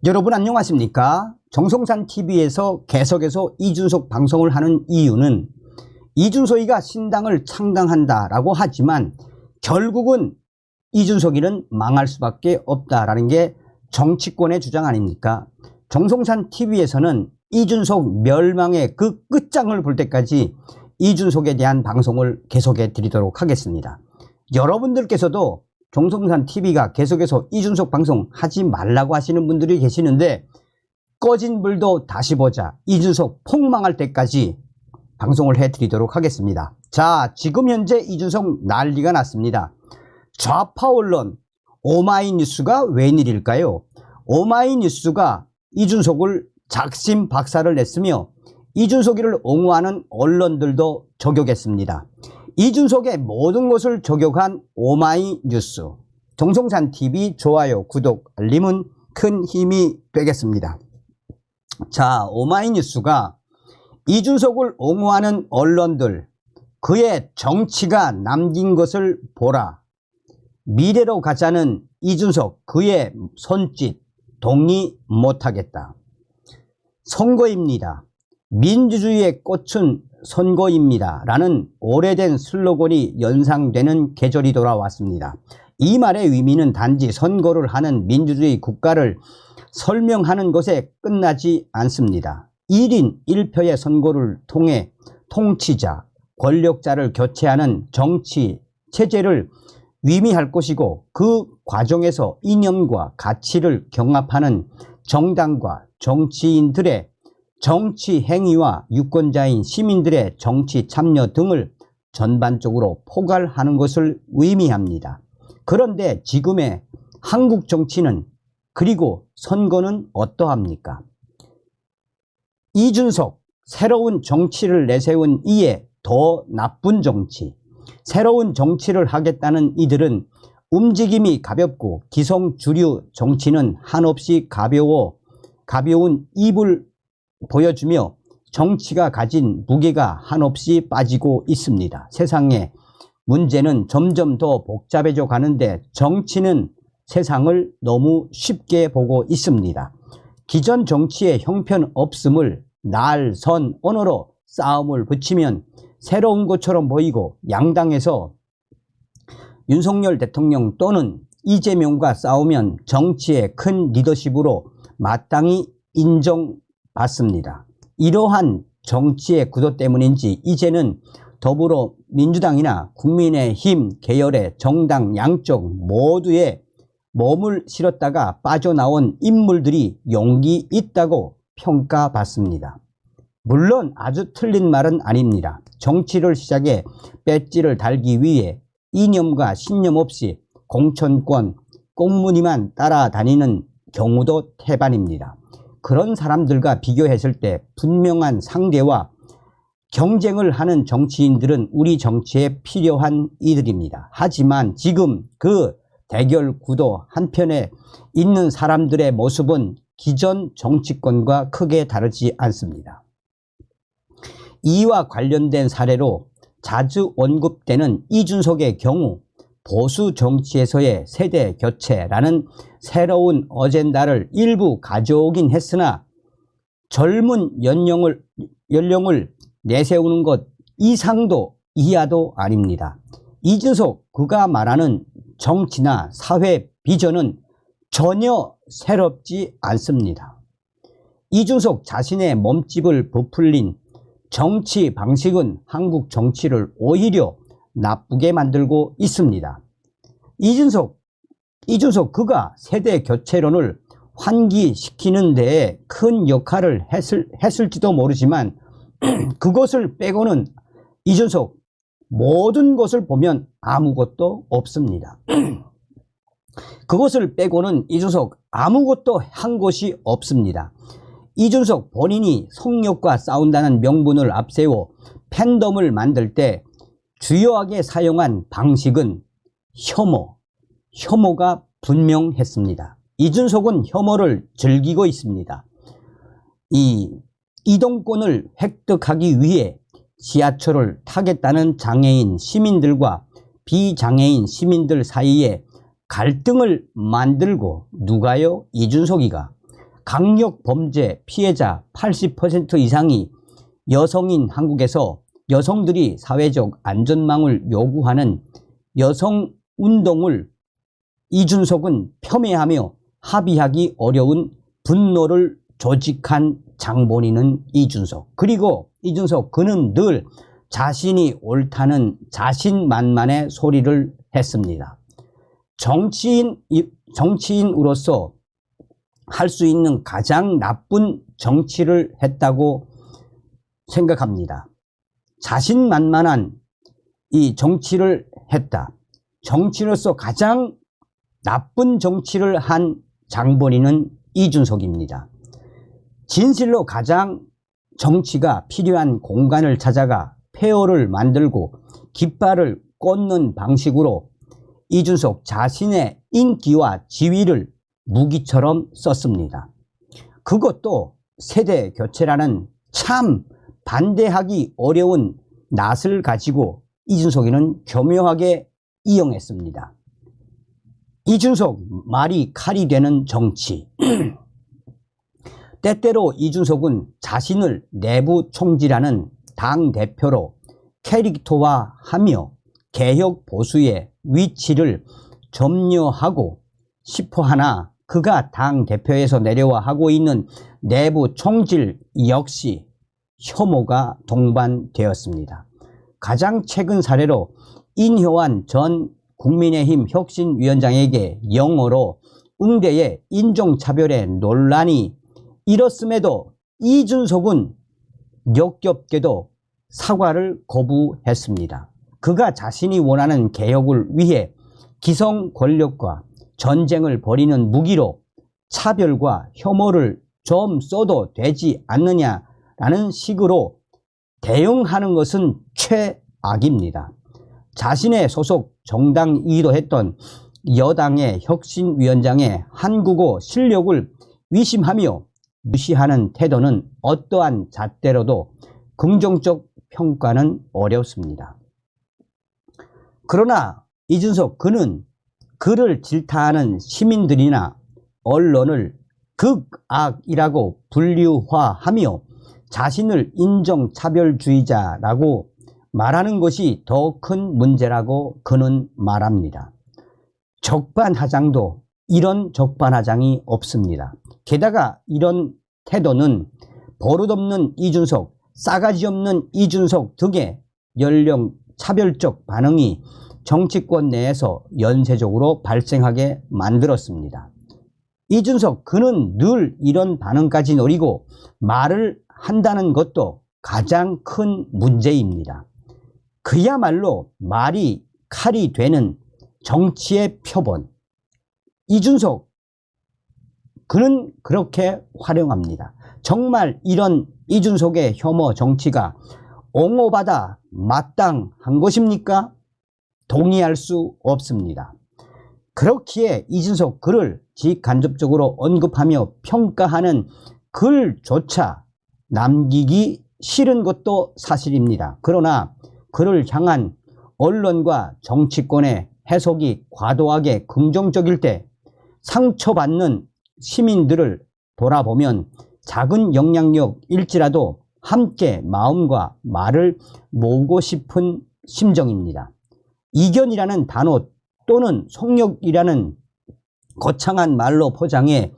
여러분 안녕하십니까? 정성산TV에서 계속해서 이준석 방송을 하는 이유는 이준석이가 신당을 창당한다라고 하지만 결국은 이준석이는 망할 수밖에 없다라는 게 정치권의 주장 아닙니까? 정성산TV에서는 이준석 멸망의 그 끝장을 볼 때까지 이준석에 대한 방송을 계속해 드리도록 하겠습니다. 여러분들께서도 정성산TV가 계속해서 이준석 방송 하지 말라고 하시는 분들이 계시는데 꺼진 불도 다시 보자, 이준석 폭망할 때까지 방송을 해드리도록 하겠습니다. 자, 지금 현재 이준석 난리가 났습니다. 좌파 언론 오마이뉴스가 웬일일까요? 오마이뉴스가 이준석을 작심 박살을 냈으며 이준석이를 옹호하는 언론들도 저격했습니다. 이준석의 모든 것을 저격한 오마이뉴스, 정성산TV 좋아요, 구독, 알림은 큰 힘이 되겠습니다. 자, 오마이뉴스가 이준석을 옹호하는 언론들, 그의 정치가 남긴 것을 보라. 미래로 가자는 이준석, 그의 손짓 동의 못하겠다. 선거입니다. 민주주의의 꽃은 선거입니다 라는 오래된 슬로건이 연상되는 계절이 돌아왔습니다. 이 말의 의미는 단지 선거를 하는 민주주의 국가를 설명하는 것에 끝나지 않습니다. 1인 1표의 선거를 통해 통치자, 권력자를 교체하는 정치 체제를 위미할 것이고, 그 과정에서 이념과 가치를 경합하는 정당과 정치인들의 정치 행위와 유권자인 시민들의 정치 참여 등을 전반적으로 포괄하는 것을 의미합니다. 그런데 지금의 한국 정치는, 그리고 선거는 어떠합니까? 이준석, 새로운 정치를 내세운 이에 더 나쁜 정치, 새로운 정치를 하겠다는 이들은 움직임이 가볍고 기성주류 정치는 한없이 가벼운 입을 보여주며 정치가 가진 무게가 한없이 빠지고 있습니다. 세상의 문제는 점점 더 복잡해져 가는데 정치는 세상을 너무 쉽게 보고 있습니다. 기존 정치의 형편없음을 날, 선, 언어로 싸움을 붙이면 새로운 것처럼 보이고, 양당에서 윤석열 대통령 또는 이재명과 싸우면 정치의 큰 리더십으로 마땅히 인정받습니다. 이러한 정치의 구도 때문인지 이제는 더불어민주당이나 국민의힘 계열의 정당 양쪽 모두에 몸을 실었다가 빠져나온 인물들이 용기 있다고 평가받습니다. 물론 아주 틀린 말은 아닙니다. 정치를 시작해 배지를 달기 위해 이념과 신념 없이 공천권, 꽁무니만 따라다니는 경우도 태반입니다. 그런 사람들과 비교했을 때 분명한 상대와 경쟁을 하는 정치인들은 우리 정치에 필요한 이들입니다. 하지만 지금 그 대결 구도 한편에 있는 사람들의 모습은 기존 정치권과 크게 다르지 않습니다. 이와 관련된 사례로 자주 언급되는 이준석의 경우 보수 정치에서의 세대 교체라는 새로운 어젠다를 일부 가져오긴 했으나 젊은 연령을 내세우는 것 이상도 이하도 아닙니다. 이준석, 그가 말하는 정치나 사회 비전은 전혀 새롭지 않습니다. 이준석 자신의 몸집을 부풀린 정치 방식은 한국 정치를 오히려 나쁘게 만들고 있습니다. 이준석 그가 세대 교체론을 환기시키는 데에 큰 역할을 했을지도 모르지만 그것을 빼고는 이준석 모든 것을 보면 아무것도 없습니다. 그것을 빼고는 이준석 아무것도 한 것이 없습니다. 이준석 본인이 성역과 싸운다는 명분을 앞세워 팬덤을 만들 때 주요하게 사용한 방식은 혐오가 분명했습니다. 이준석은 혐오를 즐기고 있습니다. 이동권을 획득하기 위해 지하철을 타겠다는 장애인 시민들과 비장애인 시민들 사이에 갈등을 만들고, 누가요? 이준석이가 강력 범죄 피해자 80% 이상이 여성인 한국에서 여성들이 사회적 안전망을 요구하는 여성운동을 이준석은 폄훼하며 합의하기 어려운 분노를 조직한 장본인은 이준석. 그리고 이준석 그는 늘 자신이 옳다는 자신만만의 소리를 했습니다. 정치인으로서 할 수 있는 가장 나쁜 정치를 했다고 생각합니다. 자신만만한 이 정치를 했다. 정치로서 가장 나쁜 정치를 한 장본인은 이준석입니다. 진실로 가장 정치가 필요한 공간을 찾아가 폐허를 만들고 깃발을 꽂는 방식으로 이준석 자신의 인기와 지위를 무기처럼 썼습니다. 그것도 세대 교체라는 참 반대하기 어려운 낯을 가지고 이준석이는 교묘하게 이용했습니다. 이준석 말이 칼이 되는 정치. 때때로 이준석은 자신을 내부 총지라는 당대표로 캐릭터화하며 개혁 보수의 위치를 점유하고 싶어하나 그가 당대표에서 내려와 하고 있는 내부 총질 역시 혐오가 동반되었습니다. 가장 최근 사례로 인효환 전 국민의힘 혁신위원장에게 영어로 응대의 인종차별의 논란이 일었음에도 이준석은 역겹게도 사과를 거부했습니다. 그가 자신이 원하는 개혁을 위해 기성 권력과 전쟁을 벌이는 무기로 차별과 혐오를 좀 써도 되지 않느냐라는 식으로 대응하는 것은 최악입니다. 자신의 소속 정당이기도 했던 여당의 혁신위원장의 한국어 실력을 위심하며 무시하는 태도는 어떠한 잣대로도 긍정적 평가는 어렵습니다. 그러나 이준석 그는 그를 질타하는 시민들이나 언론을 극악이라고 분류화하며 자신을 인종차별주의자라고 말하는 것이 더 큰 문제라고 그는 말합니다. 적반하장도 이런 적반하장이 없습니다. 게다가 이런 태도는 버릇없는 이준석, 싸가지 없는 이준석 등의 연령 차별적 반응이 정치권 내에서 연쇄적으로 발생하게 만들었습니다. 이준석 그는 늘 이런 반응까지 노리고 말을 한다는 것도 가장 큰 문제입니다. 그야말로 말이 칼이 되는 정치의 표본. 이준석 그는 그렇게 활용합니다. 정말 이런 이준석의 혐오 정치가 옹호받아 마땅한 것입니까? 동의할 수 없습니다. 그렇기에 이준석 글을 직간접적으로 언급하며 평가하는 글조차 남기기 싫은 것도 사실입니다. 그러나 그를 향한 언론과 정치권의 해석이 과도하게 긍정적일 때 상처받는 시민들을 돌아보면 작은 영향력일지라도 함께 마음과 말을 모으고 싶은 심정입니다. 이견이라는 단어 또는 속력이라는 거창한 말로 포장해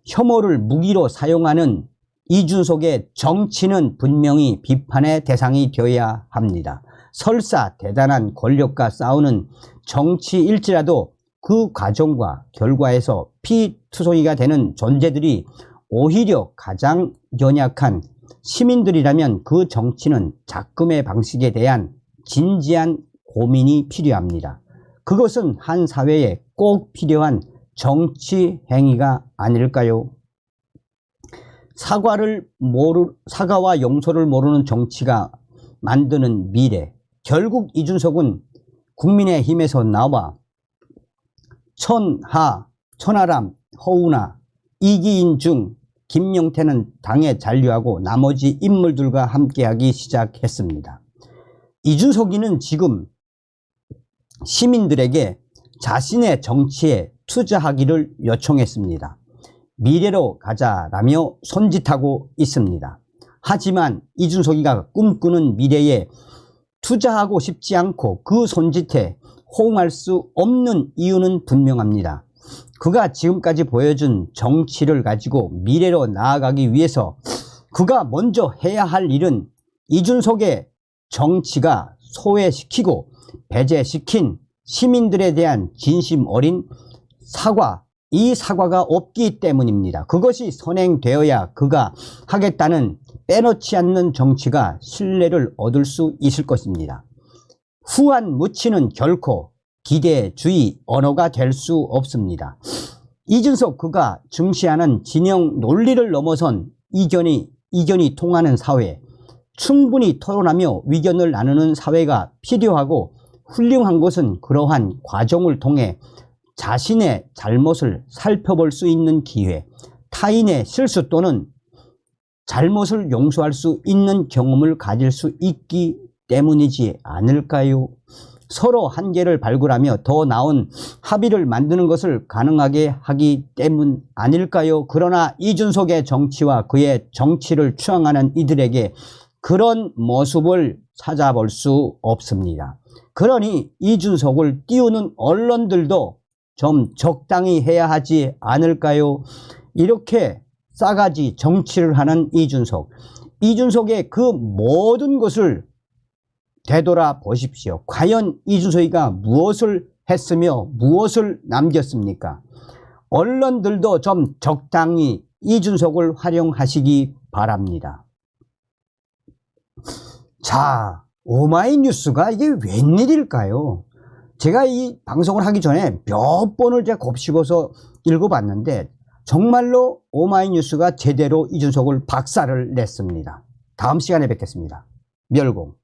혐오를 무기로 사용하는 이준석의 정치는 분명히 비판의 대상이 되어야 합니다. 설사 대단한 권력과 싸우는 정치일지라도 그 과정과 결과에서 피투성이가 되는 존재들이 오히려 가장 연약한 시민들이라면 그 정치는 작금의 방식에 대한 진지한 고민이 필요합니다. 그것은 한 사회에 꼭 필요한 정치 행위가 아닐까요? 사과와 용서를 모르는 정치가 만드는 미래. 결국 이준석은 국민의힘에서 나와 천하람, 허우나, 이기인 중 김용태는 당에 잔류하고 나머지 인물들과 함께하기 시작했습니다. 이준석이는 지금 시민들에게 자신의 정치에 투자하기를 요청했습니다. 미래로 가자라며 손짓하고 있습니다. 하지만 이준석이가 꿈꾸는 미래에 투자하고 싶지 않고 그 손짓에 호응할 수 없는 이유는 분명합니다. 그가 지금까지 보여준 정치를 가지고 미래로 나아가기 위해서 그가 먼저 해야 할 일은 이준석의 정치가 소외시키고 배제시킨 시민들에 대한 진심 어린 사과, 이 사과가 없기 때문입니다. 그것이 선행되어야 그가 하겠다는 빼놓지 않는 정치가 신뢰를 얻을 수 있을 것입니다. 후한 무치는 결코 기대주의 언어가 될 수 없습니다. 이준석 그가 중시하는 진영 논리를 넘어선 이견이 통하는 사회, 충분히 토론하며 의견을 나누는 사회가 필요하고 훌륭한 것은 그러한 과정을 통해 자신의 잘못을 살펴볼 수 있는 기회, 타인의 실수 또는 잘못을 용서할 수 있는 경험을 가질 수 있기 때문이지 않을까요? 서로 한계를 발굴하며 더 나은 합의를 만드는 것을 가능하게 하기 때문 아닐까요? 그러나 이준석의 정치와 그의 정치를 추앙하는 이들에게 그런 모습을 찾아볼 수 없습니다. 그러니 이준석을 띄우는 언론들도 좀 적당히 해야 하지 않을까요? 이렇게 싸가지 정치를 하는 이준석의 그 모든 것을 되돌아 보십시오. 과연 이준석이가 무엇을 했으며 무엇을 남겼습니까? 언론들도 좀 적당히 이준석을 활용하시기 바랍니다. 자, 오마이뉴스가 이게 웬일일까요? 제가 이 방송을 하기 전에 몇 번을 제가 곱씹어서 읽어봤는데 정말로 오마이뉴스가 제대로 이준석을 박살을 냈습니다. 다음 시간에 뵙겠습니다. 멸공.